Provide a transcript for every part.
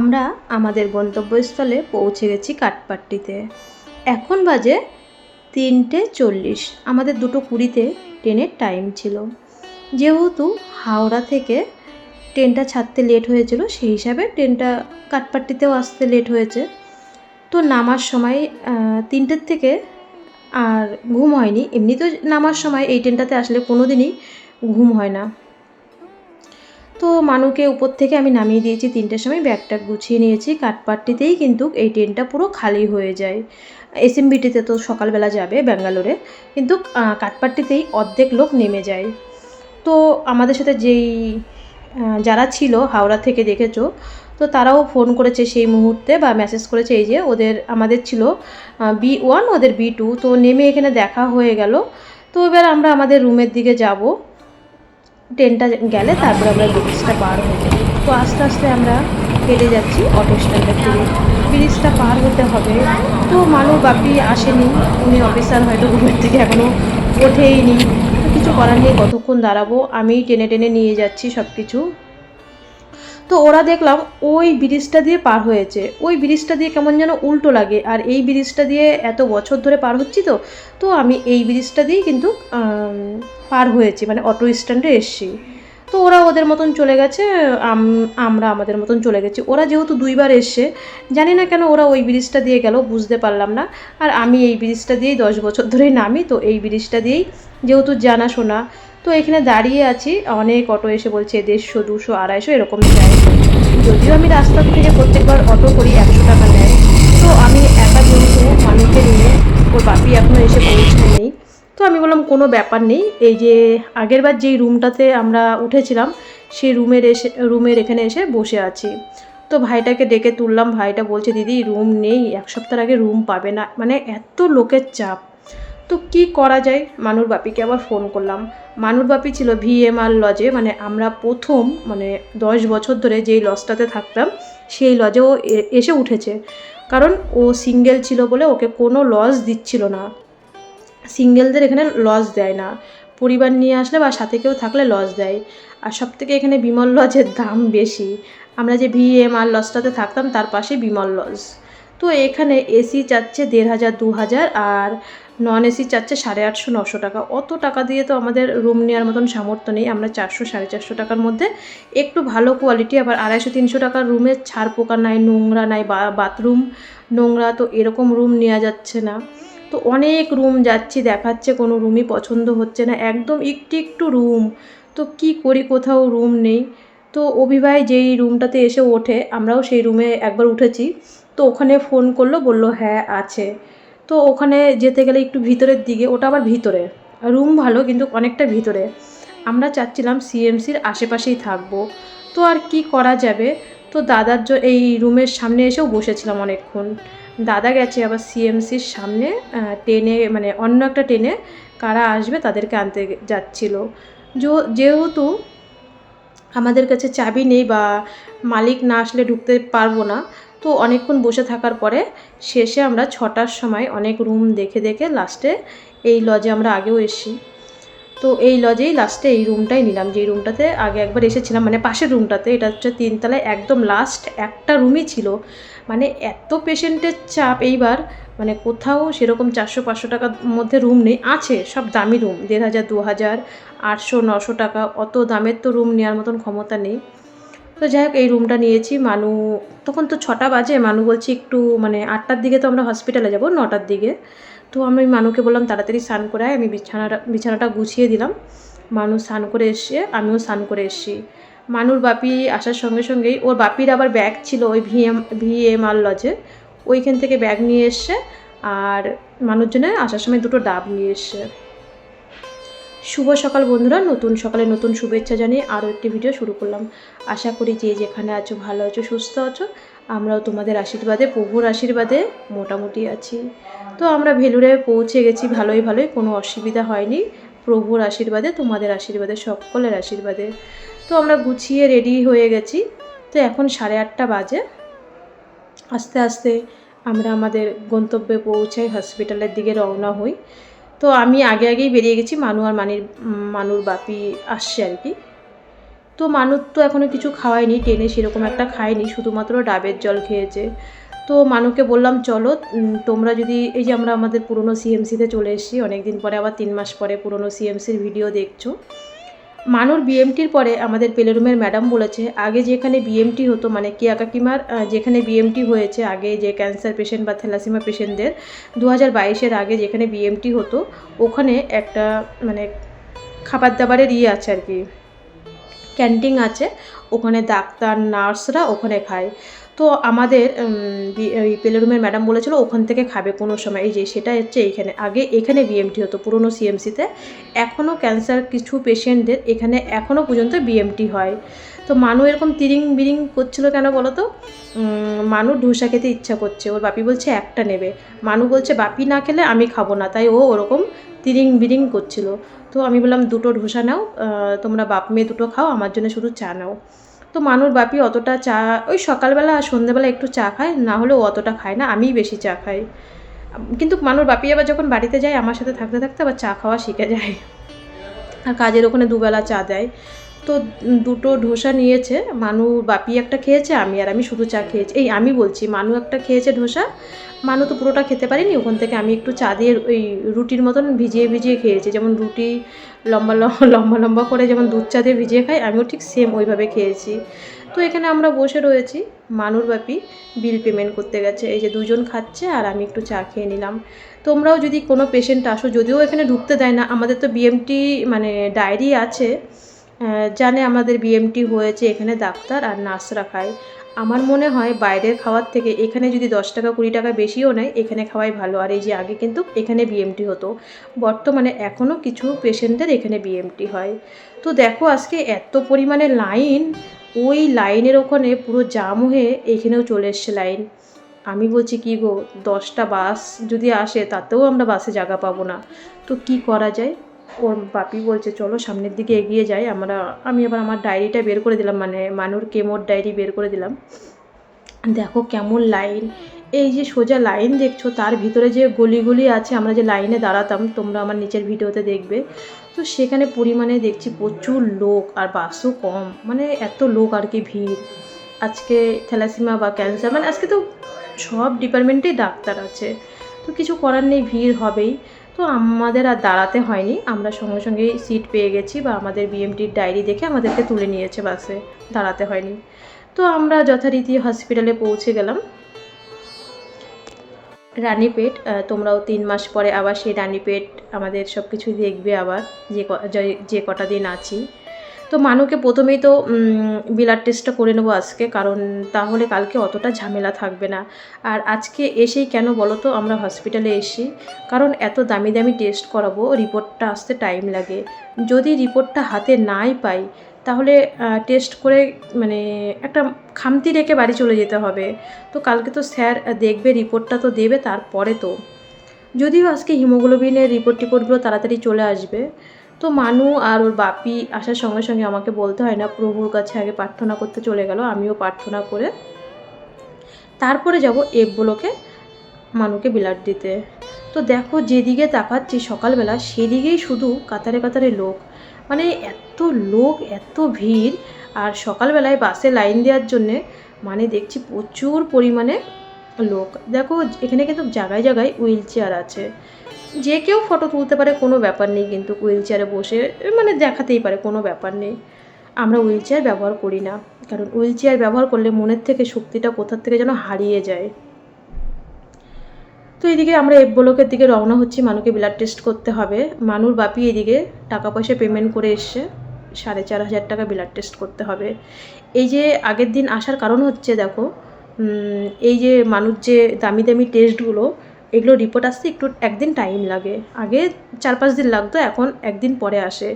আমরা আমাদের গন্তব্যস্থলে পৌঁছে গেছি কাটপাট্টিতে। এখন বাজে 3:40। আমাদের 2:20-তে ট্রেনের টাইম ছিল। যেহেতু হাওড়া থেকে ট্রেনটা ছাড়তে লেট হয়েছিল, সেই হিসাবে ট্রেনটা কাটপাট্টিতেও আসতে লেট হয়েছে। তো নামার সময় 3টের থেকে আর ঘুম হয়নি। এমনি তো নামার সময় এই ট্রেনটাতে আসলে কোনো দিনই ঘুম হয় না। তো মানুকে উপর থেকে আমি নামিয়ে দিয়েছি 3টের সময়, ব্যাগটা গুছিয়ে নিয়েছি। কাটপাট্টিতেই কিন্তু এই ট্রেনটা পুরো খালি হয়ে যায়। এসএমবিটিতে তো সকালবেলা যাবে ব্যাঙ্গালোরে, কিন্তু কাটপাট্টিতেই অর্ধেক লোক নেমে যায়। তো আমাদের সাথে যারা ছিল হাওড়া থেকে, দেখেছো তো, তারাও ফোন করেছে সেই মুহূর্তে বা মেসেজ করেছে, এই যে আমাদের ছিল B1, ওদের B2। তো নেমে এখানে দেখা হয়ে গেল। তো এবার আমরা আমাদের রুমের দিকে যাব। ট্রেনটা গেলে তারপর আমরা ব্রিজটা পার হয়ে যাব। তো আস্তে আস্তে আমরা হেঁটে যাচ্ছি অটো স্ট্যান্ডের দিকে। ব্রিজটা পার হতে হবে। তো বাপি আসেনি, উনি অফিসার, হয়তো ঘুমের থেকে এখনও ওঠেইনি। তো কিছু করার নেই, কতক্ষণ দাঁড়াবো, আমিই টেনে টেনে নিয়ে যাচ্ছি সব কিছু। তো ওরা দেখলাম ওই ব্রিজটা দিয়ে পার হয়েছে। ওই ব্রিজটা দিয়ে কেমন যেন উল্টো লাগে, আর এই ব্রিজটা দিয়ে এত বছর ধরে পার হচ্ছি। তো আমি এই ব্রিজটা দিয়েই কিন্তু পার হয়েছি, মানে অটো স্ট্যান্ডে এসছি। তো ওরা ওদের মতন চলে গেছে, আমরা আমাদের মতন চলে গেছি। ওরা যেহেতু 2বার এসছে, জানি না কেন ওরা ওই ব্রিজটা দিয়ে গেল, বুঝতে পারলাম না। আর আমি এই ব্রিজটা দিয়েই 10 বছর ধরেই নামি, তো এই ব্রিজটা দিয়েই যেহেতু জানাশোনা। তো এখানে দাঁড়িয়ে আছি, অনেক অটো এসে বলছে 150, 200, 250 এরকম যায়। যদিও আমি রাস্তা থেকে প্রত্যেকবার অটো করি, 100 টাকা নেয়। তো আমি একা যেহেতু মানুষকে নিয়ে, ওর বাপি এখনও এসে পৌঁছায়নি। তো আমি বললাম কোনো ব্যাপার নেই, এই যে আগেরবার যেই রুমটাতে আমরা উঠেছিলাম সেই রুমের এখানে এসে বসে আছি। তো ভাইটাকে ডেকে তুললাম। ভাইটা বলছে দিদি রুম নেই, 1 সপ্তাহ আগে রুম পাবে না, মানে এত লোকের চাপ। তো কি করা যায়, মানুর বাপিকে আবার ফোন করলাম। মানুর বাপি ছিল VMR লজে, মানে আমরা প্রথম 10 বছর ধরে যেই লজটাতে থাকতাম সেই লজে ও এসে উঠেছে। কারণ ও সিঙ্গেল ছিল বলে ওকে কোনো লজ দিচ্ছিল না। সিঙ্গেলদের এখানে লজ দেয় না, পরিবার নিয়ে আসলে বা সাথে কেউ থাকলে লজ দেয়। আর সবথেকে এখানে বিমল লজের দাম বেশি। আমরা যে VMR লজটাতে থাকতাম তার পাশে বিমল লজ। তো এখানে এসি চাচ্ছে 1500, 2000, আর নন এসি চাচ্ছে 850, 900 টাকা। অত টাকা দিয়ে তো আমাদের রুম নেওয়ার মতন সামর্থ্য নেই। আমরা 400, 450 টাকার মধ্যে একটু ভালো কোয়ালিটি, আবার 250, 300 টাকার রুমে ছাড় পোকা নাই, নোংরা নাই, বাথরুম নোংরা, তো এরকম রুম নেওয়া যাচ্ছে না। তো অনেক রুম যাচ্ছি, দেখাচ্ছে, কোনো রুমই পছন্দ হচ্ছে না, একদম একটু একটু রুম। তো কি করি, কোথাও রুম নেই। তো অভিভাই যেই রুমটাতে এসে ওঠে, আমরাও সেই রুমে একবার উঠেছি। তো ওখানে ফোন করলো, বললো হ্যাঁ আছে। তো ওখানে যেতে গেলে একটু ভিতরের দিকে, ওটা আবার ভিতরে, রুম ভালো কিন্তু অনেকটা ভিতরে। আমরা চাচ্ছিলাম CMCর আশেপাশেই থাকবো। তো আর কি করা যাবে। তো দাদার এই রুমের সামনে এসেও বসেছিলাম অনেকক্ষণ। দাদা গেছে আবার CMCর সামনে ট্রেনে, মানে অন্য একটা ট্রেনে কারা আসবে তাদেরকে আনতে যাচ্ছিল। যেহেতু আমাদের কাছে চাবি নেই বা মালিক না আসলে ঢুকতে পারবো না, তো অনেকক্ষণ বসে থাকার পরে শেষে আমরা 6টার সময় অনেক রুম দেখে দেখে লাস্টে এই লজে আমরা আগেও এসেছি। তো এই লজেই লাস্টে এই রুমটাই নিলাম, যেই রুমটাতে আগে একবার এসেছিলাম, মানে পাশের রুমটাতে। এটা হচ্ছে 3 তলায়, একদম লাস্ট একটা রুমই ছিল। মানে এত পেশেন্টের চাপ এইবার, মানে কোথাও সেরকম 400, 500 টাকার মধ্যে রুম নেই। আছে সব দামি রুম, 1500, 2000, 800, 900 টাকা। অত দামের তো রুম নেওয়ার মতন ক্ষমতা নেই। তো যাই হোক, এই রুমটা নিয়েছি। তখন তো 6টা বাজে। বলছি একটু, 8টার দিকে তো আমরা হসপিটালে যাব, 9টার দিকে। তো আমি মানুকে বললাম তাড়াতাড়ি স্নান করে আয়, আমি বিছানাটা গুছিয়ে দিলাম। স্নান করে এসে আমিও স্নান করে এসেছি। মানুর বাপি আসার সঙ্গে সঙ্গেই, ওর বাপির আবার ব্যাগ ছিল ওই VMR লজে, ওইখান থেকে ব্যাগ নিয়ে এসছে। আর মানুষ জন্য আসার সময় 2টো ডাব নিয়ে এসছে। শুভ সকাল বন্ধুরা, নতুন সকালে নতুন শুভেচ্ছা জানিয়ে আরও একটি ভিডিও শুরু করলাম। আশা করি যে যেখানে আছো ভালো আছো, সুস্থ আছো। আমরাও তোমাদের আশীর্বাদে, প্রভুর আশীর্বাদে মোটামুটি আছি। তো আমরা ভেলুরে পৌঁছে গেছি ভালোই, কোনো অসুবিধা হয়নি। প্রভুর আশীর্বাদে, তোমাদের আশীর্বাদে, সকলের আশীর্বাদে। তো আমরা গুছিয়ে রেডি হয়ে গেছি। তো এখন 8:30 বাজে। আস্তে আস্তে আমরা আমাদের গন্তব্যে পৌঁছাই, হসপিটালের দিকে রওনা হই। তো আমি আগেই বেরিয়ে গেছি, মানুর বাপি আসছে আর কি। তো মানুষ তো এখনও কিছু খাওয়ায়নি, টেনে সেরকম একটা খায়নি, শুধুমাত্র ডাবের জল খেয়েছে। তো মানুকে বললাম চলো তোমরা যদি এই যে আমরা আমাদের পুরনো সিএমসিতে চলে এসেছি, অনেক দিন পরে আবার 3 মাস পরে পুরনো সিএমসির ভিডিও দেখছো। মানুর বিএমটির পরে আমাদের প্লেরুমের ম্যাডাম বলেছে আগে যেখানে বিএমটি হতো, মানে কেয়া কাকিমার যেখানে বিএমটি হয়েছে আগে, যে ক্যান্সার পেশেন্ট বা থ্যালাসেমিয়া পেশেন্টদের 2022-এর আগে যেখানে বিএমটি হতো, ওখানে একটা মানে খাবার দাবারের আছে আর কি, ক্যান্টিন আছে, ওখানে ডাক্তার নার্সরা ওখানে খায়। তো আমাদের ওই প্লেরুমের ম্যাডাম বলেছিল ওখান থেকে খাবে কোনো সময়। এই যে সেটা হচ্ছে এইখানে, আগে এখানে বিএমটি হতো পুরনো সিএমসিতে, এখনও ক্যান্সার কিছু পেশেন্টদের এখানে এখনও পর্যন্ত বিএমটি হয়। তো মানু এরকম তিরিং বিরিং করছিল কেন বলো তো? মানু ধোসা খেতে ইচ্ছা করছে, ওর বাপি বলছে একটা নেবে, মানু বলছে বাপি না খেলে আমি খাবো না, তাই ও ওরকম তিরিং বিরিং করছিল। তো আমি বললাম দুটো ধোসা নাও, তোমরা বাপ মেয়ে দুটো খাও, আমার জন্য শুধু চা নাও। তো মানুর বাপি অতটা চা, ওই সকালবেলা আর সন্ধ্যেবেলা একটু চা খায়, না হলেও অতটা খায় না, আমিই বেশি চা খাই। কিন্তু মানুর বাপি আবার যখন বাড়িতে যায় আমার সাথে থাকতে থাকতে আবার চা খাওয়া শিখে যায়, আর কাজের ওখানে দুবেলা চা দেয়। তো দুটো ধোসা নিয়েছে মানু, বাপি একটা খেয়েছে, আমি শুধু চা খেয়েছি। এই আমি বলছি মানু একটা খেয়েছে ধোসা, মানু তো পুরোটা খেতে পারিনি, ওখান থেকে আমি একটু চা দিয়ে ওই রুটির মতন ভিজিয়ে ভিজিয়ে খেয়েছি, যেমন রুটি লম্বা লম্বা লম্বা করে যেমন দুধ চা দিয়ে ভিজিয়ে খাই, আমিও ঠিক সেম ওইভাবে খেয়েছি। তো এখানে আমরা বসে রয়েছি, মানুর বাপি বিল পেমেন্ট করতে গেছে, এই যে দুজন খাচ্ছে আর আমি একটু চা খেয়ে নিলাম। তোমরাও যদি কোনো পেশেন্ট আসো, যদিও এখানে ঢুকতে দেয় না, আমাদের তো বিএমটি মানে ডায়েরি আছে, জানে আমাদের বিএমটি হয়েছে, এখানে ডাক্তার আর নার্সরা খায়। আমার মনে হয় বাইরের খাওয়ার থেকে এখানে যদি 10 টাকা 20 টাকা বেশিও নেয়, এখানে খাওয়াই ভালো। আর এই যে আগে কিন্তু এখানে বিএমটি হতো, বর্তমানে এখনও কিছু পেশেন্টদের এখানে বিএমটি হয়। তো দেখো আজকে এত পরিমাণে লাইন, ওই লাইনের ওখানে পুরো জাম হয়ে এখানেও চলে এসছে লাইন। আমি বলছি কি গো, 10টা বাস যদি আসে তাতেও আমরা বাসে জায়গা পাবো না, তো কি করা যায়? ওর বাপি বলছে চলো সামনের দিকে এগিয়ে যাই। আমি আবার আমার ডায়েরিটা বের করে দিলাম, মানে মানুর কেমোর ডায়েরি বের করে দিলাম। দেখো কেমন লাইন, এই যে সোজা লাইন দেখছো, তার ভিতরে যে গলি আছে, আমরা যে লাইনে দাঁড়াতাম, তোমরা আমার নিচের ভিডিওতে দেখবে, তো সেখানে পরিমাণে দেখছি প্রচুর লোক, আর বাসও কম, মানে এত লোক আর কি ভিড়। আজকে থ্যালাসেমিয়া বা ক্যান্সার, মানে আজকে তো সব ডিপার্টমেন্টেই ডাক্তার আছে, তো কিছু করার নেই, ভিড় হবেই। তো আমাদের আর দাঁড়াতে হয়নি, আমরা সঙ্গে সঙ্গেই সিট পেয়ে গেছি, বা আমাদের বিএমটির ডায়েরি দেখে আমাদেরকে তুলে নিয়েছে বাসে, দাঁড়াতে হয়নি। তো আমরা যথারীতি হসপিটালে পৌঁছে গেলাম, রানীপেট। তোমরাও 3 মাস পরে আবার সেই রানীপেট আমাদের সব কিছু দেখবে আবার, যে কটা দিন আছি। তো মানুকে প্রথমেই তো ব্লাড টেস্টটা করে নেবো আজকে, কারণ তাহলে কালকে অতটা ঝামেলা থাকবে না। আর আজকে এসেই কেন বলো তো আমরা হসপিটালে এসি, কারণ এত দামি দামি টেস্ট করাবো, রিপোর্টটা আসতে টাইম লাগে। যদি রিপোর্টটা হাতে নাই পাই, তাহলে টেস্ট করে মানে একটা খামতি রেখে বাড়ি চলে যেতে হবে। তো কালকে তো স্যার দেখবে, রিপোর্টটা তো দেবে, তারপরে তো যদিও আজকে হিমোগ্লোবিনের রিপোর্টগুলো তাড়াতাড়ি চলে আসবে। তো মানু আর ওর বাপি আসার সঙ্গে সঙ্গে আমাকে বলতে হয় না, প্রভুর কাছে আগে প্রার্থনা করতে চলে গেল, আমিও প্রার্থনা করে তারপরে যাব এফ মানুকে ব্লাড দিতে। তো দেখো যেদিকে তাকাচ্ছি সকালবেলা, সেদিকেই শুধু কাতারে কাতারে লোক, মানে এত লোক, এত ভিড়। আর সকালবেলায় বাসে লাইন দেওয়ার জন্যে মানে দেখছি প্রচুর পরিমাণে লোক। দেখো এখানে কিন্তু জায়গায় জায়গায় হুইল চেয়ার আছে, যে কেউ ফটো তুলতে পারে, কোনো ব্যাপার নেই, কিন্তু হুইল চেয়ারে বসে মানে দেখাতেই পারে, কোনো ব্যাপার নেই। আমরা হুইল চেয়ার ব্যবহার করি না, কারণ হুইল চেয়ার ব্যবহার করলে মনের থেকে শক্তিটা কোথার থেকে যেন হারিয়ে যায়। তো এদিকে আমরা এফ দিকে রওনা হচ্ছি, মানুকে ব্লাড টেস্ট করতে হবে। মানুর বাপি এদিকে টাকা পয়সা পেমেন্ট করে এসছে, 4,500 টাকা ব্লাড টেস্ট করতে হবে। এই যে আগের দিন আসার কারণ হচ্ছে, দেখো এই যে মানুষ যে দামি দামি টেস্টগুলো, এগুলো রিপোর্ট আসতে একটু একদিন টাইম লাগে, আগে 4-5 দিন লাগতো, এখন একদিন পরে আসে।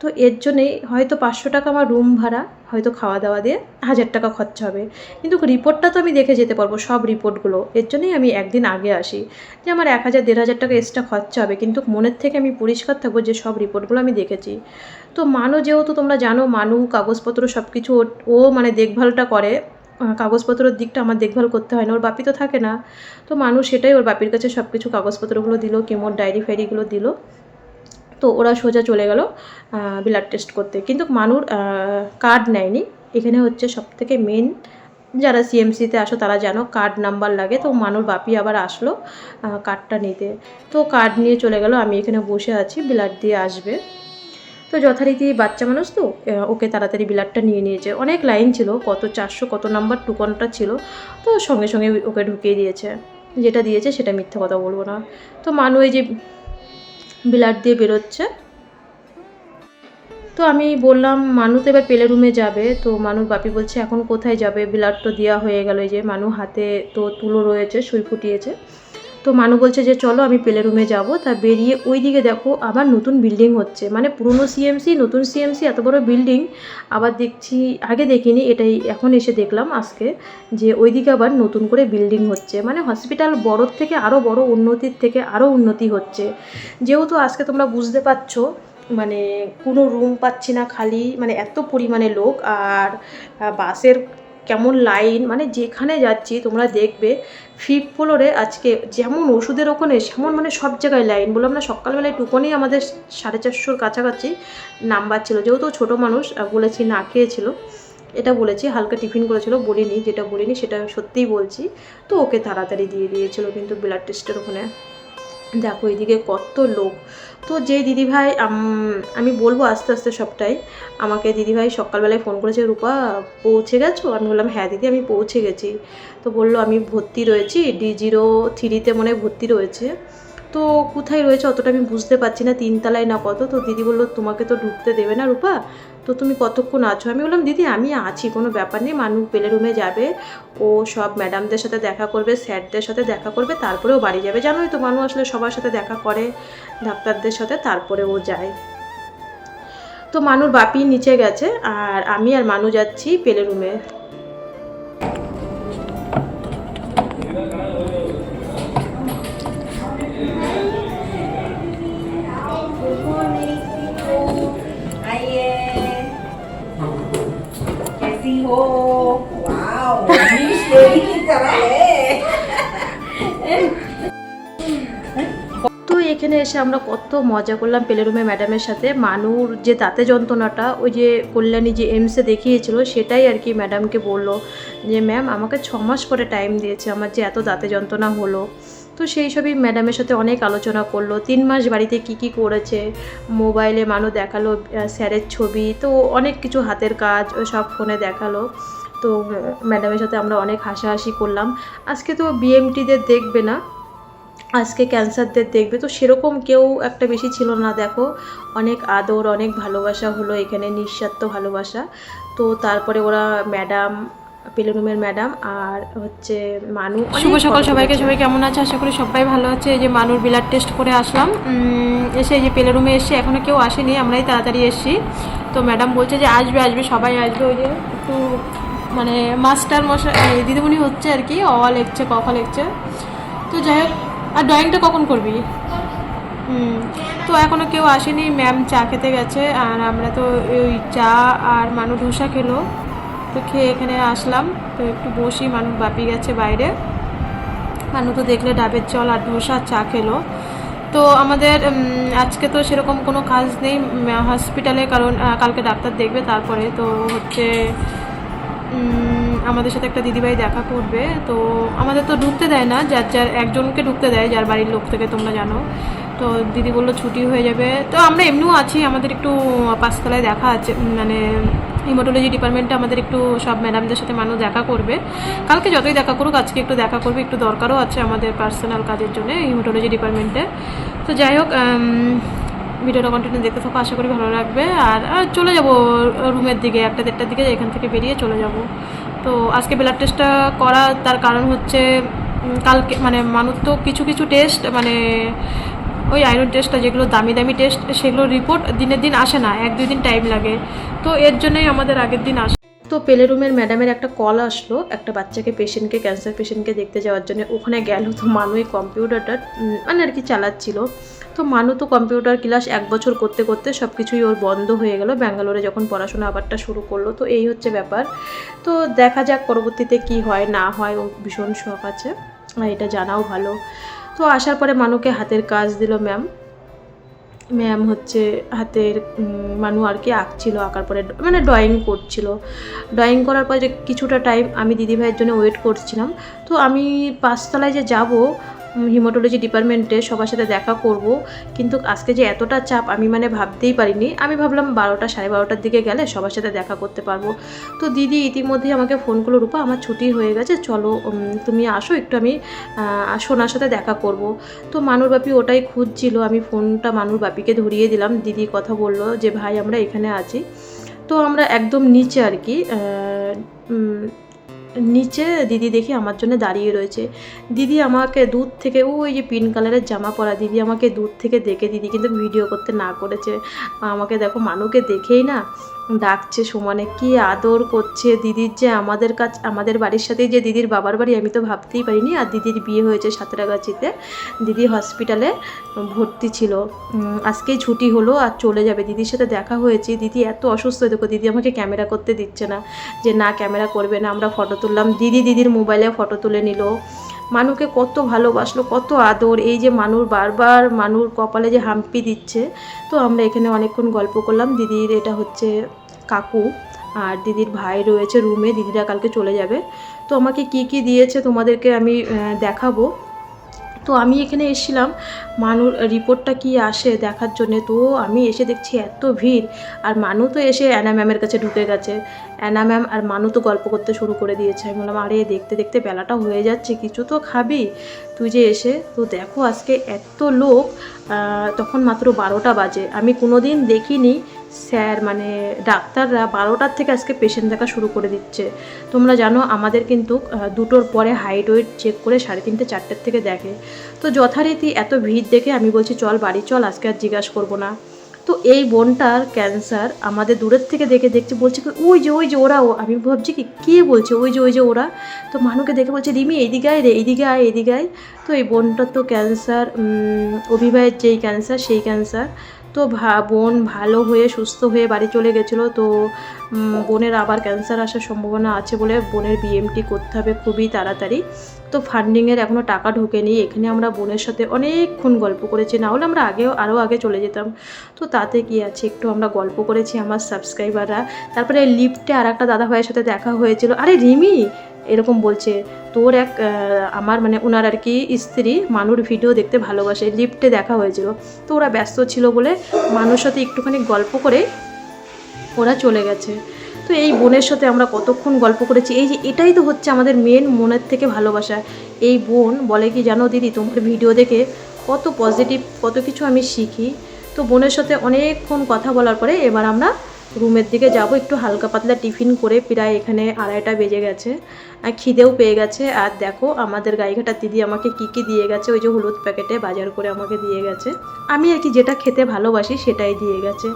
তো এর জন্যেই হয়তো 500 টাকা আমার রুম ভাড়া, হয়তো খাওয়া দাওয়া দিয়ে 1000 টাকা খরচা হবে, কিন্তু রিপোর্টটা তো আমি দেখে যেতে পারবো, সব রিপোর্টগুলো। এর জন্যই আমি একদিন আগে আসি, যে আমার 1000-1500 টাকা এক্সট্রা খরচা হবে, কিন্তু মনের থেকে আমি পরিষ্কার থাকবো যে সব রিপোর্টগুলো আমি দেখেছি। তো মানু যেহেতু তোমরা জানো, মানু কাগজপত্র সব কিছু ও মানে দেখভালটা করে, কাগজপত্রের দিকটা আমার দেখভাল করতে হয় না, ওর বাপি তো থাকে না। তো মানুষ সেটাই ওর বাপির কাছে সব কিছু কাগজপত্রগুলো দিল, কেমোর ডায়েরি ফায়েরিগুলো দিল। তো ওরা সোজা চলে গেল ব্লাড টেস্ট করতে, কিন্তু মানুর কার্ড নেয়নি। এখানে হচ্ছে সবথেকে মেন, যারা সিএমসিতে আসো তারা জানো কার্ড নাম্বার লাগে। তো মানুর বাপি আবার আসলো কার্ডটা নিতে, তো কার্ড নিয়ে চলে গেল। আমি এখানে বসে আছি, ব্লাড দিয়ে আসবে। তো যথারীতি বাচ্চা মানুষ তো ওকে তাড়াতাড়ি ব্লাডটা নিয়ে নিয়েছে। অনেক লাইন ছিল, কত 400 কত নাম্বার টুকনটা ছিল, তো সঙ্গে সঙ্গে ওকে ঢুকিয়ে দিয়েছে। যেটা দিয়েছে সেটা মিথ্যা কথা বলবো না। তো মানু এই যে ব্লাড দিয়ে বেরোচ্ছে, তো আমি বললাম মানু তো এবার পেলে রুমে যাবে। তো মানুর বাপি বলছে এখন কোথায় যাবে, ব্লাড তো দেওয়া হয়ে গেল। এই যে মানু হাতে তো তুলো রয়েছে, সুই ফুটিয়েছে। তো মানু বলছে যে চলো আমি পেলে রুমে যাবো। তা বেরিয়ে ওই দিকে দেখো আবার নতুন বিল্ডিং হচ্ছে, মানে পুরনো সিএমসি নতুন সিএমসি, এত বড় বিল্ডিং আবার দেখছি, আগে দেখিনি, এটাই এখন এসে দেখলাম আজকে, যে ওই দিকে আবার নতুন করে বিল্ডিং হচ্ছে। মানে হসপিটাল বড়োর থেকে আরও বড়, উন্নতির থেকে আরও উন্নতি হচ্ছে। যেহেতু আজকে তোমরা বুঝতে পারছো, মানে কোনো রুম পাচ্ছি না খালি, মানে এত পরিমাণে লোক। আর বাসের কেমন লাইন, মানে যেখানে যাচ্ছি তোমরা দেখবে 5th ফ্লোরে আজকে যেমন ওষুধের ওখানে সেমন, মানে সব জায়গায় লাইন। বললাম না সকালবেলায় টুকনেই আমাদের 450-র কাছাকাছি নাম্বার ছিল। যেহেতু ছোটো মানুষ বলেছি না খেয়েছিল, এটা বলেছি, হালকা টিফিন করেছিল, বলিনি, যেটা বলিনি সেটা সত্যিই বলছি। তো ওকে তাড়াতাড়ি দিয়ে দিয়েছিল কিন্তু ব্লাড টেস্টের ওখানে। দেখো এইদিকে কত লোক। তো যে দিদিভাই, আমি বলবো আস্তে আস্তে সবটাই, আমাকে দিদিভাই সকালবেলায় ফোন করেছে, রূপা পৌঁছে গেছো? আমি বললাম হ্যাঁ দিদি আমি পৌঁছে গেছি। তো বললো আমি ভর্তি রয়েছি D03-তে মনে হয় ভর্তি রয়েছে। তো কোথায় রয়েছে অতটা আমি বুঝতে পারছি না, 3 তলায় না কত। তো দিদি বললো তোমাকে তো ঢুকতে দেবে না রূপা, তো তুমি কতক্ষণ আছো? আমি বললাম দিদি আমি আছি, কোনো ব্যাপার নেই। মানু পেলে রুমে যাবে, ও সব ম্যাডামদের সাথে দেখা করবে, স্যারদের সাথে দেখা করবে, তারপরে ও বাড়ি যাবে। জানোই তো মানু আসলে সবার সাথে দেখা করে, ডাক্তারদের সাথে, তারপরে ও যায়। তো মানুর বাপি নিচে গেছে, আর আমি আর মানু যাচ্ছি পেলে রুমে। हो वाओ मिस लेडी की तरह है। তো এখানে এসে আমরা কত মজা করলাম পেলে রুমে ম্যাডামের সাথে। মানুর যে দাঁতে যন্ত্রণাটা ওই যে কল্যাণী যে এমসে দেখিয়েছিল, সেটাই আর কি ম্যাডামকে বললো যে ম্যাম আমাকে 6 মাস পরে টাইম দিয়েছে, আমার যে এত দাঁতে যন্ত্রণা হলো। তো সেই সবই ম্যাডামের সাথে অনেক আলোচনা করলো, 3 মাস বাড়িতে কি কি করেছে। মোবাইলে মানু দেখালো স্যারের ছবি, তো অনেক কিছু হাতের কাজ সব ফোনে দেখালো। তো ম্যাডামের সাথে আমরা অনেক হাসাহাসি করলাম। আজকে তো বিএমটিদের দেখবে না, আজকে ক্যান্সারদের দেখবে। তো সেরকম কেউ একটা বেশি ছিল না। দেখো অনেক আদর, অনেক ভালোবাসা হলো এখানে, নিঃস্বার্থ ভালোবাসা। তো তারপরে ওরা ম্যাডাম, পেলে রুমের ম্যাডাম আর হচ্ছে মানু। শুভ সকাল সবাইকে, সবাই কেমন আছে? আশা করি সবাই ভালো আছে। এই যে মানুর ব্লাড টেস্ট করে আসলাম, এসে এই যে পেলে রুমে এসে এখনও কেউ আসেনি, আমরাই তাড়াতাড়ি এসেছি। তো ম্যাডাম বলছে যে আসবে আসবে, সবাই আসবে। ওই যে একটু মানে মাস্টার মশাই দিদিমণি হচ্ছে আর কি, লিখছে, ক খ লিখছে। তো যাই হোক, আর ড্রয়িংটা কখন করবি? তো এখনও কেউ আসেনি, ম্যাম চা খেতে গেছে, আর আমরা তো ওই চা আর মানু ধোসা খেলো। তো খেয়ে এখানে আসলাম, তো একটু বসি। মানু বাপি গেছে বাইরে, মানু তো দেখলে ডাবের জল আর ধোসা চা খেলো। তো আমাদের আজকে তো সেরকম কোনো কাজ নেই হসপিটালে, কারণ কালকে ডাক্তার দেখবে। তারপরে তো হচ্ছে আমাদের সাথে একটা দিদিভাই দেখা করবে। তো আমাদের তো ঢুকতে দেয় না, যার যার একজনকে ঢুকতে দেয়, যার বাড়ির লোক থেকে, তোমরা জানো। তো দিদি বললো ছুটি হয়ে যাবে। তো আমরা এমনিও আছি, আমাদের একটু 5 তলায় দেখা আছে, মানে হিমাটোলজি ডিপার্টমেন্টে আমাদের একটু সব ম্যাডামদের সাথে মানুষ দেখা করবে। কালকে যতই দেখা করুক, আজকে একটু দেখা করবে, একটু দরকারও আছে আমাদের পার্সোনাল কাজের জন্য হিমাটোলজি ডিপার্টমেন্টে। তো যাই হোক, ভিডিওটা কন্টিনিউ দেখতে থাকো, আশা করি ভালো লাগবে। আর চলে যাব রুমের দিকে, 1-1:30টার দিকে এখান থেকে বেরিয়ে চলে যাব। তো আজকে ব্লাড টেস্টটা করা, তার কারণ হচ্ছে কালকে মানে মানুষ তো কিছু কিছু টেস্ট, মানে ওই আয়রন টেস্টটা, যেগুলো দামি দামি টেস্ট, সেগুলো রিপোর্ট দিনের দিন আসে না, 1-2 দিন টাইম লাগে। তো এর জন্যই আমাদের আগের দিন আসে। তো পেলে রুমের ম্যাডামের একটা কল আসলো, একটা বাচ্চাকে, পেশেন্টকে, ক্যান্সার পেশেন্টকে দেখতে যাওয়ার জন্য। ওখানে গেল, তো মানুই কম্পিউটারটা মানে আর কি চালাচ্ছিল। তো মানু তো কম্পিউটার ক্লাস 1 বছর করতে করতে সব কিছুই ওর বন্ধ হয়ে গেল, ব্যাঙ্গালোরে যখন পড়াশোনা আবারটা শুরু করলো। তো এই হচ্ছে ব্যাপার। তো দেখা যাক পরবর্তীতে কি হয় না হয়, ওর ভীষণ শখ আছে, আর এটা জানাও ভালো। তো আসার পরে মানুকে হাতের কাজ দিল ম্যাম, ম্যাম হচ্ছে হাতের মানু আর কি আঁকছিল, আঁকার পরে মানে ড্রয়িং করছিল। ড্রয়িং করার পরে যে কিছুটা টাইম আমি দিদিভাইয়ের জন্য ওয়েট করছিলাম। তো আমি 5 তলায় যে যাব হিমাটোলজি ডিপার্টমেন্টে সবার সাথে দেখা করব, কিন্তু আজকে যে এতটা চাপ আমি মানে ভাবতেই পারিনি। আমি ভাবলাম 12টা 12:30টার দিকে গেলে সবার সাথে দেখা করতে পারবো। তো দিদি ইতিমধ্যেই আমাকে ফোন করলো, রূপা আমার ছুটি হয়ে গেছে, চলো তুমি আসো একটু, আমি সোনার সাথে দেখা করব। তো মানুর বাপি ওটাই খুঁজছিল, আমি ফোনটা মানুর বাপিকে ধরিয়ে দিলাম। দিদি কথা বলল যে ভাই আমরা এখানে আছি। তো আমরা একদম নিচে আর কি নিচে দিদি দেখি আমার জন্য দাঁড়িয়ে রয়েছে। দিদি আমাকে দূর থেকে, ওই যে পিঙ্ক কালারের জামা পরা দিদি আমাকে দূর থেকে দেখে, দিদি কিন্তু ভিডিও করতে না করেছে। আমাকে দেখো মানুকে দেখেই না ডাকছে সমানে, কি আদর করছে। দিদির যে আমাদের বাড়ির সাথেই যে দিদির বাবার বাড়ি, আমি তো ভাবতেই পারিনি। আর দিদির বিয়ে হয়েছে সাঁতরাগাছিতে, দিদি হসপিটালে ভর্তি ছিল, আজকেই ছুটি হলো আর চলে যাবে। দিদির সাথে দেখা হয়েছে, দিদি এত অসুস্থ, দেখো দিদি আমাকে ক্যামেরা করতে দিচ্ছে না, যে না ক্যামেরা করবে না। আমরা ফটো তুললাম, দিদির মোবাইলে ফটো তুলে নিল। মানুকে কত ভালোবাসলো, কত আদর। এই যে বারবার মানুর কপালে যে হাম্পি দিচ্ছে। তো আমরা এখানে অনেকক্ষণ গল্প করলাম। দিদির এটা হচ্ছে কাকু, আর দিদির ভাই রয়েছে রুমে, দিদিরা কালকে চলে যাবে। তো আমাকে কি কি দিয়েছে তোমাদেরকে আমি দেখাবো। তো আমি এখানে এসেছিলাম মানুর রিপোর্টটা কি আসে দেখার জন্যে। তো আমি এসে দেখছি এত ভিড়, আর মানু তো এসে অ্যানা ম্যামের কাছে ঢুকে গেছে। অ্যানা ম্যাম আর মানু তো গল্প করতে শুরু করে দিয়েছে। আমি বললাম আরে দেখতে দেখতে বেলাটা হয়ে যাচ্ছে, কিছু তো খাবি তুই যে এসে। তো দেখো আজকে এত লোক, তখন মাত্র 12টা বাজে। আমি কোনো দিন দেখিনি স্যার মানে ডাক্তাররা 12টার থেকে আজকে পেশেন্ট দেখা শুরু করে দিচ্ছে। তোমরা জানো আমাদের কিন্তু 2টোর পরে হাইট ওয়েট চেক করে 3:30 4টের থেকে দেখে। তো যথারীতি এত ভিড় দেখে আমি বলছি চল বাড়ি চল, আজকে আর জিজ্ঞাসা করবো না। তো এই বোনটার ক্যান্সার আমাদের দূরের থেকে দেখছি, বলছে কি ওই যে ওরা। আমি ভাবছি কি কে বলছে ওই যে ওরা। তো মানুকে দেখে বলছে রিমি এইদিকে আয় রে, এইদিকে আয়। তো এই বোনটার তো ক্যান্সার, অভিবাহের যেই ক্যান্সার সেই ক্যান্সার। তো বোন ভালো হয়ে সুস্থ হয়ে বাড়ি চলে গেছিলো। তো বোনের আবার ক্যান্সার আসার সম্ভাবনা আছে বলে বোনের বিএমটি করতে হবে খুবই তাড়াতাড়ি। তো ফান্ডিংয়ের এখনও টাকা ঢোকেনি। এখানে আমরা বোনের সাথে অনেকক্ষণ গল্প করেছি, না হলে আমরা আরও আগে চলে যেতাম। তো তাতে কি আছে, একটু আমরা গল্প করেছি আমার সাবস্ক্রাইবাররা। তারপরে লিফটে আর একটা দাদা ভাইয়ের সাথে দেখা হয়েছিল, আরে রিমি এরকম বলছে, তোর আমার মানে ওনার আর কি স্ত্রী মানুর ভিডিও দেখতে ভালোবাসে, লিফটে দেখা হয়েছিল। তো ওরা ব্যস্ত ছিল বলে মানুষের সাথে একটুখানি গল্প করে ওরা চলে গেছে। তো এই বোনের সাথে আমরা কতক্ষণ গল্প করেছি। এই যে এটাই তো হচ্ছে আমাদের মেন মনের থেকে ভালোবাসা। এই বোন বলে কি জানো দিদি, তোমার ভিডিও দেখে কত পজিটিভ কত কিছু আমি শিখি। তো বোনের সাথে অনেকক্ষণ কথা বলার পরে এবার আমরা রুমের দিকে যাব, একটু হালকা পাতলা টিফিন করে। প্রায় এখানে 2:30টা বেজে গেছে, আর খিদেও পেয়ে গেছে। আর দেখো আমাদের গাইঘাটার দিদি আমাকে কি দিয়ে গেছে, ওই যে হলুদ প্যাকেটে বাজার করে আমাকে দিয়ে গেছে। আমি আর কি যেটা খেতে ভালোবাসি সেটাই দিয়ে গেছে।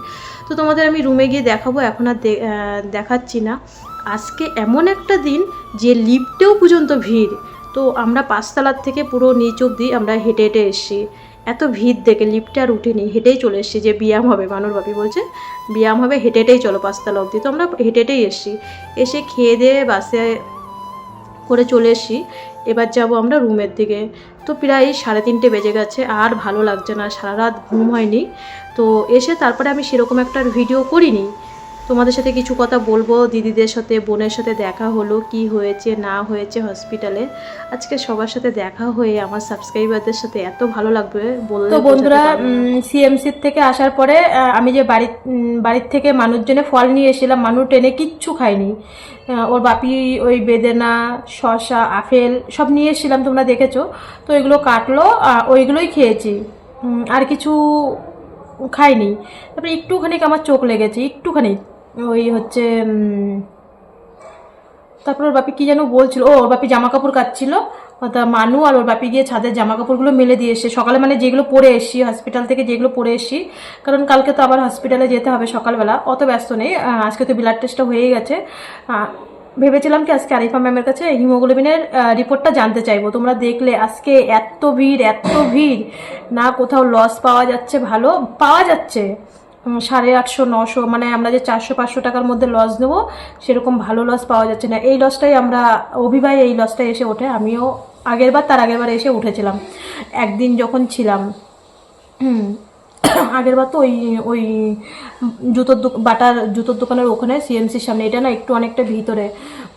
তো তোমাদের আমি রুমে গিয়ে দেখাবো, এখন আর দেখাচ্ছি না। আজকে এমন একটা দিন যে লিফটেও পর্যন্ত ভিড়। তো আমরা 5 তলার থেকে পুরো নিচ অবধি আমরা হেঁটে এসেছি। এত ভিড় দেখে লিফটে আর উঠিনি, হেঁটেই চলে এসেছি। যে ব্যায়াম হবে, মানুর বাপি বলছে ব্যায়াম হবে, হেঁটেই চলো 5 তলা অবধি। তো আমরা হেঁটেই এসেছি, এসে খেয়ে দিয়ে বাসে করে চলে এসেছি। এবার যাব আমরা রুমের দিকে। তো প্রায় 3:30 বেজে গেছে, আর ভালো লাগছে না, সারা রাত ঘুম হয়নি। তো এসে তারপরে আমি সেরকম একটা ভিডিও করিনি, তোমাদের সাথে কিছু কথা বলবো। দিদিদের সাথে বোনের সাথে দেখা হলো, কি হয়েছে না হয়েছে হসপিটালে। আজকে সবার সাথে দেখা হয়ে আমার সাবস্ক্রাইবারদের সাথে এত ভালো লাগবে বলতে। তো বন্ধুরা সিএমসির থেকে আসার পরে আমি যে বাড়ির থেকে মানুষজনে ফল নিয়ে এসেছিলাম, মানুষ টেনে কিচ্ছু খায়নি। ওর বাপি ওই বেদেনা শসা আপেল সব নিয়ে এসেছিলাম, তোমরা দেখেছো। তো এগুলো কাটলো, ওইগুলোই খেয়েছি, আর কিছু খাইনি। তারপরে একটুখানি আমার চোখ লেগেছে, একটুখানি ওই হচ্ছে। তারপর ওর বাপি কি যেন বলছিল, ওর বাপি জামা কাপড় কাচ্ছিল। তা মানু আর ওর বাপি গিয়ে ছাদের জামা কাপড়গুলো মেলে দিয়ে এসে সকালে, মানে যেগুলো পরে এসছি হসপিটাল থেকে, যেগুলো পরে এসছি, কারণ কালকে তো আবার হসপিটালে যেতে হবে সকালবেলা, অত ব্যস্ত নেই। আজকে তো ব্লাড টেস্টটা হয়ে গেছে। ভেবেছিলাম কি আজকে আরিফা ম্যামের কাছে হিমোগ্লোবিনের রিপোর্টটা জানতে চাইবো। তোমরা দেখলে আজকে এত ভিড়, না কোথাও লস পাওয়া যাচ্ছে, ভালো পাওয়া যাচ্ছে 850 900, মানে আমরা যে 400-500 টাকার মধ্যে লস নেবো সেরকম ভালো লস পাওয়া যাচ্ছে না। এই লসটাই আমরা অভিভাই এই লসটাই এসে ওঠে। আমিও তার আগেরবার এসে উঠেছিলাম একদিন যখন ছিলাম। আগের বার তো ওই ওই বাটার জুতোর দোকানের ওখানে সিএমসির সামনে, এটা না একটু অনেকটা ভিতরে,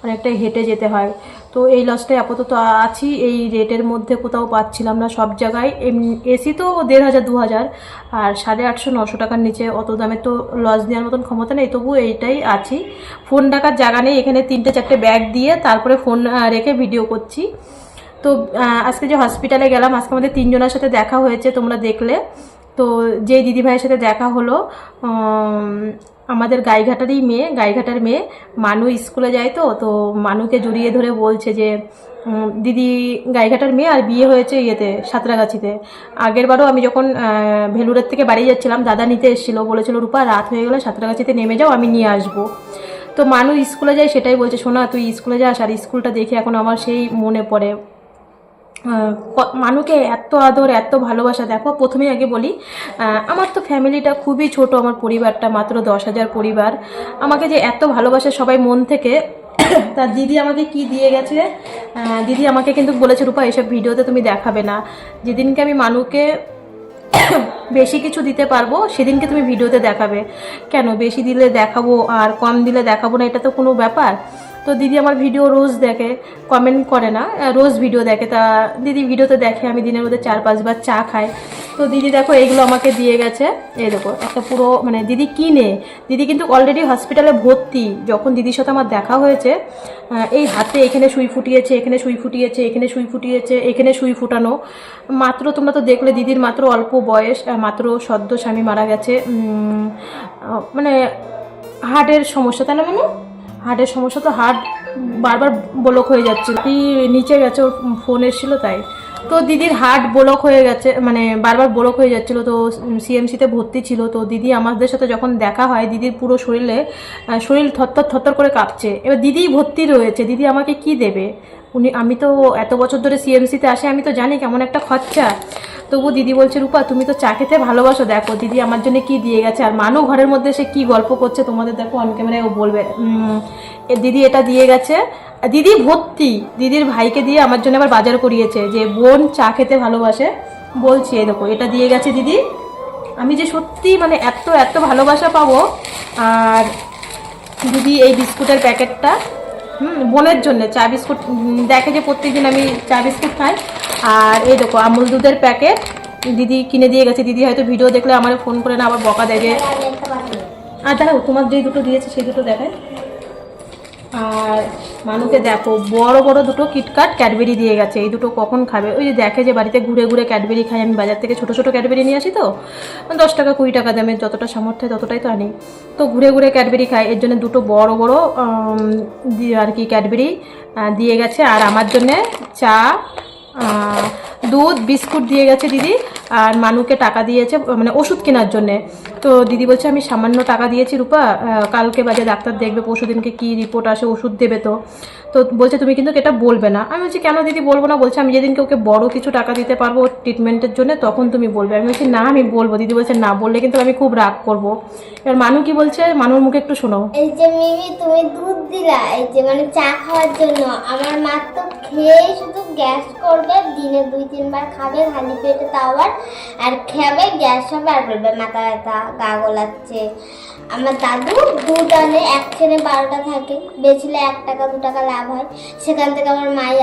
অনেকটা হেঁটে যেতে হয়। তো এই লসটায় আপাতত আছি, এই রেটের মধ্যে কোথাও পাচ্ছিলাম না সব জায়গায়। এসি তো 1500 2000, আর 850 900 টাকার নিচে অত দামে তো লস দেওয়ার মতন ক্ষমতা নেই, তবু এইটাই আছি। ফোন রাখার জায়গা নেই, এখানে 3টে 4টে ব্যাগ দিয়ে তারপরে ফোন রেখে ভিডিও করছি। তো আজকে যে হসপিটালে গেলাম, আজকে আমাদের 3 জনের সাথে দেখা হয়েছে, তোমরা দেখলে। তো যে দিদিভাইয়ের সাথে দেখা হলো, আমাদের গাইঘাটারই মেয়ে, গাইঘাটার মেয়ে মানু স্কুলে যায়। তো মানুকে জড়িয়ে ধরে বলছে যে দিদি গাইঘাটার মেয়ে, আর বিয়ে হয়েছে ইয়েতে সাঁতরাগাছিতে। আগের বারও আমি যখন ভেলুরের থেকে বাড়ি যাচ্ছিলাম, দাদা নিতে এসেছিলো, বলেছিল রূপা রাত হয়ে গেলে সাঁতরাগাছিতে নেমে যাও, আমি নিয়ে আসবো। তো মানু স্কুলে যায়, সেটাই বলছে, শোনা তুই স্কুলে যাস, আর স্কুলটা দেখে এখন আমার সেই মনে পড়ে। মানুকে এত আদর, এত ভালোবাসা। দেখো প্রথমেই আগে বলি, আমার তো ফ্যামিলিটা খুবই ছোট, আমার পরিবারটা মাত্র 10,000 পরিবার। আমাকে যে এত ভালোবাসে সবাই মন থেকে, তার দিদি আমাকে কি দিয়ে গেছে। দিদি আমাকে কিন্তু বলেছে রূপা এসব ভিডিওতে তুমি দেখাবে না, যেদিনকে আমি মানুকে বেশি কিছু দিতে পারবো সেদিনকে তুমি ভিডিওতে দেখাবে। কেন বেশি দিলে দেখাবো আর কম দিলে দেখাবো না, এটা তো কোনো ব্যাপার। তো দিদি আমার ভিডিও রোজ দেখে, কমেন্ট করে না, রোজ ভিডিও দেখে। তা দিদি ভিডিওতে দেখে আমি দিনের মধ্যে 4-5 বার চা খাই। তো দিদি দেখো এইগুলো আমাকে দিয়ে গেছে, এই দেখো একটা পুরো মানে দিদি কিনে, দিদি কিন্তু অলরেডি হসপিটালে ভর্তি। যখন দিদির সাথে আমার দেখা হয়েছে, এই হাতে এখানে সুই ফুটিয়েছে, এখানে সুই ফুটিয়েছে, এখানে সুই ফুটিয়েছে, এখানে সুই ফুটানো। মাত্র তোমরা তো দেখলে দিদির মাত্র অল্প বয়স, মাত্র সদ্য স্বামী মারা গেছে, মানে হার্টের সমস্যা, তাই না? মানে হার্টের সমস্যা, তো হার্ট বারবার ব্লক হয়ে যাচ্ছে। নিচে গেছে, ওর ফোন এসেছিলো তাই। তো দিদির হার্ট ব্লক হয়ে গেছে, মানে বারবার ব্লক হয়ে যাচ্ছিলো, তো সিএমসিতে ভর্তি ছিল। তো দিদি আমাদের সাথে যখন দেখা হয়, দিদির পুরো শরীর থরথর করে কাঁপছে। এবার দিদি ভর্তি রয়েছে, দিদি আমাকে কি দেবে? আমি তো এত বছর ধরে সিএমসিতে আসি, আমি তো জানি কেমন একটা খরচা। তবু দিদি বলছে রূপা তুমি তো চা খেতে ভালোবাসো, দেখো দিদি আমার জন্য কি দিয়ে গেছে। আর মানু ঘরের মধ্যে সে কি গল্প করছে তোমাদের দেখো অন ক্যামেরায়, ও বলবে দিদি এটা দিয়ে গেছে। দিদি ভর্তি, দিদির ভাইকে দিয়ে আমার জন্য আবার বাজার করিয়েছে, যে বোন চা খেতে ভালোবাসে। বলছি এই দেখো এটা দিয়ে গেছে দিদি। আমি যে সত্যি মানে এত এত ভালোবাসা পাবো। আর দিদি এই বিস্কুটের প্যাকেটটা বোনের জন্য চা বিস্কুট, দেখে যে প্রত্যেকদিন আমি চা বিস্কুট খাই। আর এই দেখো আমুল দুধের প্যাকেট দিদি কিনে দিয়ে গেছে। দিদি হয়তো ভিডিও দেখলে আমার ফোন করে না আবার বকা দেয় যে, আর দেখো তোমার যে দুটো দিয়েছে সেই দুটো দেখায়। আর মানুকে দেখো বড় বড় দুটো কিটকাট ক্যাডবেরি দিয়ে গেছে। এই দুটো কখন খাবে? ওই যে দেখে যে বাড়িতে ঘুরে ঘুরে ক্যাডবেরি খাই, আমি বাজার থেকে ছোটো ছোটো ক্যাডবেরি নিয়ে আসি, তো 10 টাকা 20 টাকা দামের, যতটা সামর্থ্য ততটাই তো আনি। তো ঘুরে ঘুরে ক্যাডবেরি খাই, এর জন্য দুটো বড় বড় আর কি ক্যাডবেরি দিয়ে গেছে। আর আমার জন্যে চা, দুধ, বিস্কুট দিয়ে গেছে দিদি। আর মানুকে টাকা দিয়েছে মানে ওষুধ কেনার জন্যে। তো দিদি বলছে আমি সামান্য টাকা দিয়েছি রূপা, কালকে বাজে ডাক্তার দেখবে, পরশুদিনকে কি রিপোর্ট আসে ওষুধ দেবে। তো বলছে তুমি কিন্তু এটা বলবে না। আমি বলছি কেন দিদি বলবো না? বলছে আমি যেদিনকে ওকে বড় কিছু টাকা দিতে পারবো ট্রিটমেন্টের জন্য তখন তুমি বলবে। আমি বলছি না আমি বলবো। দিদি বলছে না বললে কিন্তু আমি খুব রাগ করবো। এবার মানু কি বলছে, মানুর মুখে একটু শোনো। এই যে মিমি তুমি দুধ দিলা, এই যে মানে চা খাওয়ার জন্য, আমার মা তো খেয়ে শুধু গ্যাস করবে, দিনে 2-3 বার খাবে খালি পেটে, তাও আর খাবে গ্যাস হবে, আর বলবে মাথা ব্যথা, গা গোলাচ্ছে। আমার দাদু দুধ আনে, এক ট্রেনে 12টা থাকে, বেচলে 1 টাকা 2 টাকা লাভ হয়, সেখান থেকে আমার মাই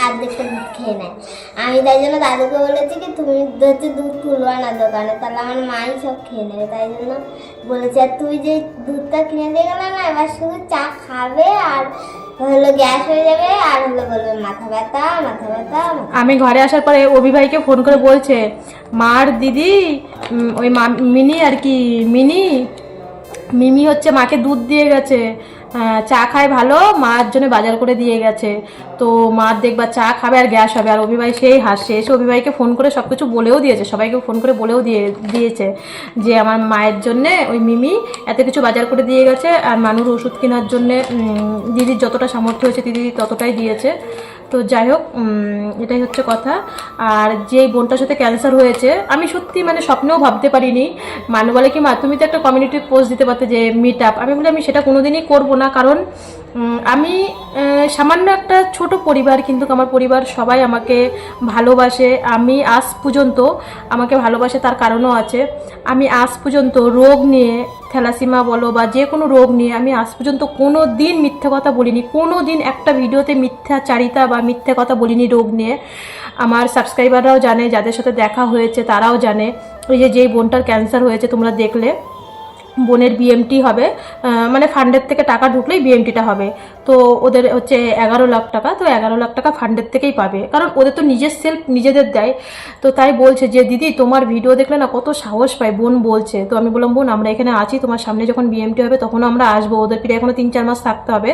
আর্ধেকটা দুধ খেয়ে নেয়। আমি তাই জন্য দাদুকে বলেছি কি তুমি হচ্ছে দুধ তুলবা না দোকানে, তাহলে আমার মাই সব খেয়ে নেবে। তাই জন্য বলেছি আর তুই যে দুধটা কিনে দিয়ে গেলে না, এবার শুধু চা খাবে আর হলো গ্যাস হয়ে যাবে, আর হলো বলবে মাথা ব্যথা মাথা ব্যথা। আমি ঘরে আসার পরে অভি ভাইকে ফোন করে বলছে মার দিদি, ওই মিনি আর কি মিমি হচ্ছে মাকে দুধ দিয়ে গেছে, চা খায় ভালো, মার জন্য বাজার করে দিয়ে গেছে। তো মার দেখবা চা খাবে আর গ্যাস হবে। আর অভিভাই সেই হাসছে, এসে অভিভাইকে ফোন করে সব কিছু বলেও দিয়েছে, সবাইকে ফোন করে বলেও দিয়েছে যে আমার মায়ের জন্যে ওই মিমি এত কিছু বাজার করে দিয়ে গেছে। আর মানুষ ওষুধ কেনার জন্যে দিদির যতটা সামর্থ্য হয়েছে দিদি ততটাই দিয়েছে। তো যাই হোক, এটাই হচ্ছে কথা। আর যেই বোনটার সাথে ক্যান্সার হয়েছে, আমি সত্যি মানে স্বপ্নেও ভাবতে পারিনি। মানু বলে কি মা তুমি তো একটা কমিউনিটি পোস্ট দিতে পারতে যে মিট আপ। আমি বলি আমি সেটা কোনোদিনই করবো না, কারণ আমি সামান্য একটা ছোট পরিবার, কিন্তু আমার পরিবার সবাই আমাকে ভালোবাসে। আমি আজ পর্যন্ত আমাকে ভালোবাসে, তার কারণও আছে। আমি আজ পর্যন্ত রোগ নিয়ে, থ্যালাসিমা বলো বা যে কোনো রোগ নিয়ে, আমি আজ পর্যন্ত কোনো দিন মিথ্যে কথা বলিনি, কোনো দিন একটা ভিডিওতে মিথ্যাচারিতা বা মিথ্যে কথা বলিনি রোগ নিয়ে। আমার সাবস্ক্রাইবাররাও জানে, যাদের সাথে দেখা হয়েছে তারাও জানে। ওই যেই বোনটার ক্যান্সার হয়েছে তোমরা দেখলে, বোনের বিএমটি হবে, মানে ফান্ডের থেকে টাকা ঢুকলেই বিএমটিটা হবে। তো ওদের হচ্ছে 11 লাখ টাকা, তো 11 লাখ টাকা ফান্ডের থেকেই পাবে, কারণ ওদের তো নিজের সেলফ নিজেদের দেয়। তো তাই বলছে যে দিদি তোমার ভিডিও দেখলে না কত সাহস পায়, বোন বলছে। তো আমি বললাম বোন আমরা এখানে আছি, তোমার সামনে যখন বিএমটি হবে তখনও আমরা আসবো, ওদের ফিরে এখনও 3-4 মাস থাকতে হবে।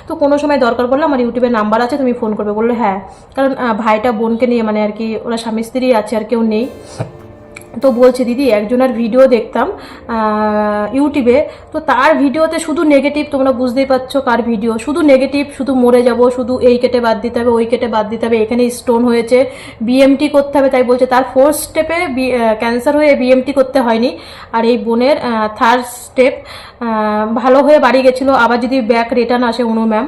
তো কোনো সময় দরকার পড়লে আমার ইউটিউবে নাম্বার আছে, তুমি ফোন করবে। বললো হ্যাঁ, কারণ ভাইটা বোনকে নিয়ে মানে আর কি ওরা স্বামী স্ত্রী আছে, আর কেউ নেই। তো বলছে দিদি একজনের ভিডিও দেখতাম ইউটিউবে, তো তার ভিডিওতে শুধু নেগেটিভ, তোমরা বুঝতেই পারছো কার ভিডিও, শুধু নেগেটিভ, শুধু মরে যাব, শুধু এই কেটে বাদ দিতে হবে, ওই কেটে বাদ দিতে হবে, এখানে স্টোন হয়েছে, বিএমটি করতে হবে। তাই বলছে তার 4th স্টেপে ক্যান্সার হয়ে বিএমটি করতে হয়নি, আর এই বোনের 3rd স্টেপ ভালো হয়ে বাড়ি গেছিলো। আবার যদি ব্যাক রিটার্ন আসে, অনু ম্যাম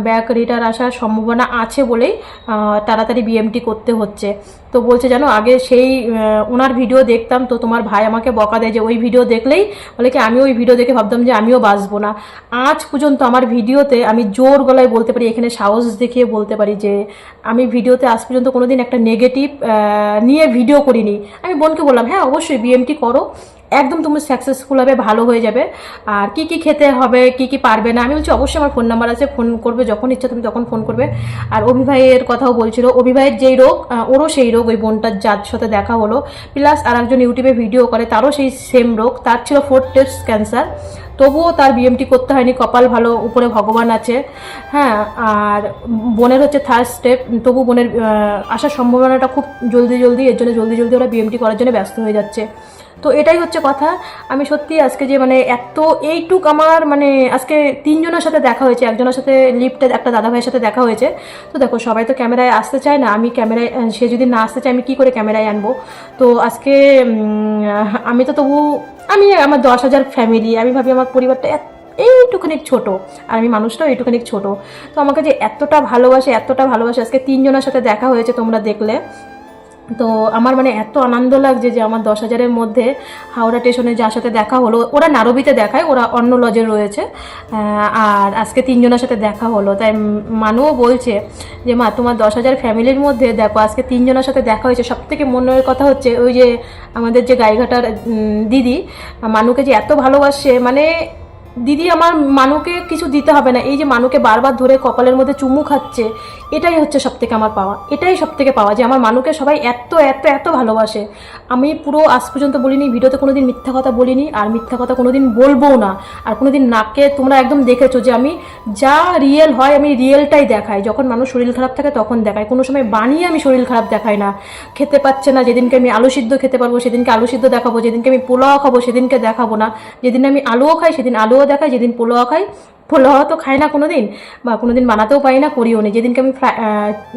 ব্যাক রিটার্ন আসার সম্ভাবনা আছে বলেই তাড়াতাড়ি বিএমটি করতে হচ্ছে। তো বলছে জানো আগে সেই ওনার ভিডিও দেখতাম, তো তোমার ভাই আমাকে বকা দেয় যে ওই ভিডিও দেখলেই বলে কি, আমি ওই ভিডিও দেখে ভাবতাম যে আমিও বাঁচবো না। আজ পর্যন্ত আমার ভিডিওতে আমি জোর গলায় বলতে পারি, এখানে সাহস দেখিয়ে বলতে পারি যে আমি ভিডিওতে আজ পর্যন্ত কোনোদিন একটা নেগেটিভ নিয়ে ভিডিও করিনি। আমি বোনকে বললাম হ্যাঁ অবশ্যই বিএমটি করো, একদম তুমি সাকসেসফুল হবে, ভালো হয়ে যাবে। আর কি কি খেতে হবে, কি কি পারবে না, আমি বলছি অবশ্যই আমার ফোন নাম্বার আছে, ফোন করবে যখন ইচ্ছা তুমি তখন ফোন করবে। আর অভিভাইয়ের কথাও বলছিল, অভিভাইয়ের যেই রোগ ওরও সেই রোগ, ওই বোনটার যার সাথে দেখা হলো, প্লাস আর একজন ইউটিউবে ভিডিও করে তারও সেই সেম রোগ, তার ছিল 4th স্টেজ ক্যান্সার, তবুও তার বিএমটি করতে হয়নি, কপাল ভালো, উপরে ভগবান আছে। হ্যাঁ, আর বোনের হচ্ছে 3rd স্টেপ, তবু বোনের আসার সম্ভাবনাটা খুব জলদি, এর জন্য জলদি ওরা বিএমটি করার জন্য ব্যস্ত হয়ে যাচ্ছে। তো এটাই হচ্ছে কথা। আমি সত্যি আজকে যে মানে এত এইটুক আমার মানে আজকে 3 জনের সাথে দেখা হয়েছে, একজনের সাথে লিফটে একটা দাদা ভাইয়ের সাথে দেখা হয়েছে। তো দেখো সবাই তো ক্যামেরায় আসতে চায় না, আমি ক্যামেরায়, সে যদি না আসতে চায় আমি কী করে ক্যামেরায় আনবো। তো আজকে আমি তো তবু আমি আমার 10,000 ফ্যামিলি, আমি ভাবি আমার পরিবারটা এইটুখানি ছোট, আর আমি মানুষটাও এইটুখানি ছোট। তো আমাকে যে এতটা ভালোবাসে আজকে 3 জনের সাথে দেখা হয়েছে তোমরা দেখলে। তো আমার মানে এত আনন্দ লাগছে যে আমার 10,000-এর মধ্যে হাওড়া স্টেশনে যার সাথে দেখা হলো, ওরা নারবিতে দেখায়, ওরা অন্য লজে রয়েছে, আর আজকে 3 জনের সাথে দেখা হলো। তাই মানুও বলছে যে মা তোমার 10,000 ফ্যামিলির মধ্যে দেখো আজকে 3 জনের সাথে দেখা হয়েছে। সবথেকে মনের কথা হচ্ছে ওই যে আমাদের যে গাইঘাটার দিদি মানুকে যে এত ভালোবাসে, মানে দিদি আমার মানুকে কিছু দিতে হবে না, এই যে মানুকে বারবার ধরে কপালের মধ্যে চুমু খাচ্ছে, এটাই হচ্ছে সবথেকে আমার পাওয়া, এটাই সবথেকে পাওয়া যে আমার মানুকে সবাই এত এত এত ভালোবাসে। আমি পুরো আজ পর্যন্ত বলিনি, ভিডিওতে কোনোদিন মিথ্যা কথা বলিনি, আর মিথ্যা কথা কোনোদিন বলবোও না। আর কোনোদিন নাকে তোমরা একদম দেখেছো যে আমি যা রিয়েল হয় আমি রিয়েলটাই দেখাই, যখন মানুষ শরীর খারাপ থাকে তখন দেখাই, কোনো সময় বানিয়ে আমি শরীর খারাপ দেখাই না। খেতে পাচ্ছে না, যেদিনকে আমি আলু সিদ্ধ খেতে পারবো সেদিনকে আলু সিদ্ধ দেখাবো, যেদিনকে আমি পোলাও খাবো সেদিনকে দেখাবো না, যেদিন আমি আলুও খাই সেদিন আলুও দেখাই, যেদিন পোলাও খাই পোলাও তো খাই না কোনোদিন, বা কোনোদিন বানাতেও পারি না, করিও নি। যেদিনকে আমি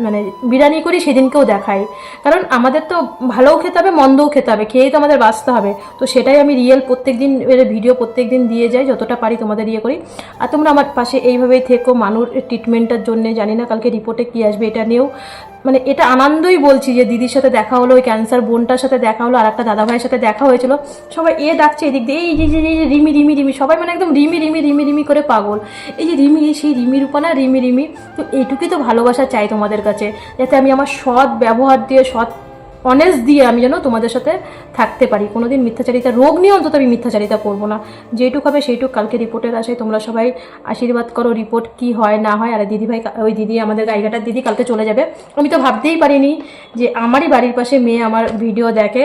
মানে বিরিয়ানি করি সেদিনকেও দেখাই, কারণ আমাদের তো ভালোও খেতে হবে মন্দও খেতে হবে, খেয়েই তো আমাদের বাঁচতে হবে। তো সেটাই আমি রিয়েল প্রত্যেকদিন ভিডিও প্রত্যেকদিন দিয়ে যাই, যতটা পারি তোমাদের ইয়ে করি। আর তোমরা আমার পাশে এইভাবেই থেকো মানুষ ট্রিটমেন্টের জন্য। জানি না কালকে রিপোর্টে কী আসবে, এটা নিয়েও মানে এটা আনন্দই বলছি যে দিদির সাথে দেখা হলো, ওই ক্যান্সার বোনটার সাথে দেখা হলো, আর একটা দাদা ভাইয়ের সাথে দেখা হয়েছিল। সবাই ডাকছে এদিক দিয়ে, এই যে রিমি রিমি রিমি, সবাই মানে একদম রিমি রিমি রিমি রিমি করে পাগল। এই যে রিমি, সেই রিমি রূপা রিমি রিমি। তো এইটুকুই তো ভালোবাসা চাই তোমাদের কাছে, যাতে আমি আমার সৎ ব্যবহার দিয়ে, সৎ অনেস্ট দিয়ে আমি যেন তোমাদের সাথে থাকতে পারি। কোনোদিন মিথ্যাচারিতা, রোগ নিয়ে অন্তত আমি মিথ্যাচারিতা করবো না। যেটুক হবে সেইটুক কালকে রিপোর্টের আশায় তোমরা সবাই আশীর্বাদ করো, রিপোর্ট কি হয় না হয়। আর দিদিভাই, ওই দিদি আমাদের গাইঘাটার দিদি কালকে চলে যাবে। আমি তো ভাবতেই পারিনি যে আমারই বাড়ির পাশে মেয়ে আমার ভিডিও দেখে,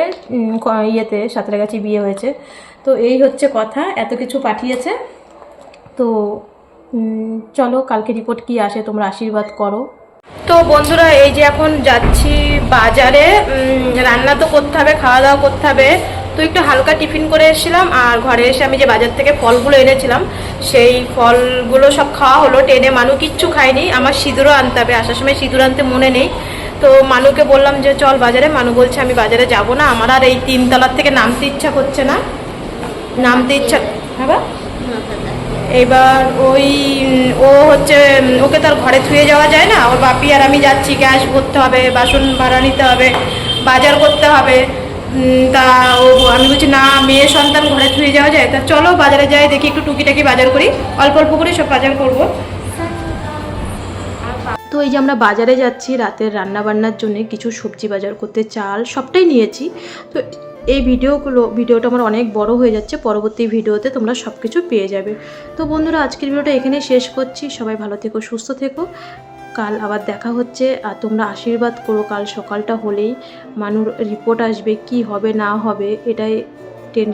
ইয়েতে সাঁতরাগাছি বিয়ে হয়েছে। তো এই হচ্ছে কথা, এত কিছু পাঠিয়েছে। তো চলো কালকে রিপোর্ট কি আসে তোমরা আশীর্বাদ করো। তো বন্ধুরা এই যে এখন যাচ্ছি বাজারে, রান্না তো করতে হবে, খাওয়া দাওয়া করতে হবে। তো একটু হালকা টিফিন করে এসেছিলাম, আর ঘরে এসে আমি যে বাজার থেকে ফলগুলো এনেছিলাম সেই ফলগুলো সব খাওয়া হলো। ট্রেনে মানু কিচ্ছু খায়নি, আমার সিঁদুরও আনতে হবে, আসার সময় সিঁদুর আনতে মনে নেই। তো মানুকে বললাম যে চল বাজারে, মানু বলছে আমি বাজারে যাব না, আমার আর এই 3 তলার থেকে নামতে ইচ্ছা করছে না, নামতে ইচ্ছা। হ্যাঁ এবার ও হচ্ছে ওকে তার ঘরে থুয়ে যাওয়া যায় না, ওর বাপি আর আমি যাচ্ছি, গ্যাস ভরতে হবে, বাসন ভাড়া নিতে হবে, বাজার করতে হবে। তা আমি বলছি না, মেয়ে সন্তান ঘরে থুয়ে যাওয়া যায়, তা চলো বাজারে যাই, দেখি একটু টুকিটাকি বাজার করি, অল্প অল্প করে সব বাজার করবো। তো এই যে আমরা বাজারে যাচ্ছি রাতের রান্না বান্নার জন্য কিছু সবজি বাজার করতে, চাল সবটাই নিয়েছি। তো এই ভিডিওটা আমার অনেক বড় হয়ে যাচ্ছে, পরবর্তী ভিডিওতে তোমরা সব কিছু পেয়ে যাবে। তো বন্ধুরা, আজকের ভিডিওটা এখানে শেষ করছি। সবাই ভালো থেকো, সুস্থ থেকো, কাল আবার দেখা হচ্ছে। আর তোমরা আশীর্বাদ করো, কাল সকালটা হলেই মানুর রিপোর্ট আসবে, কি হবে না হবে এটাই টেনশন।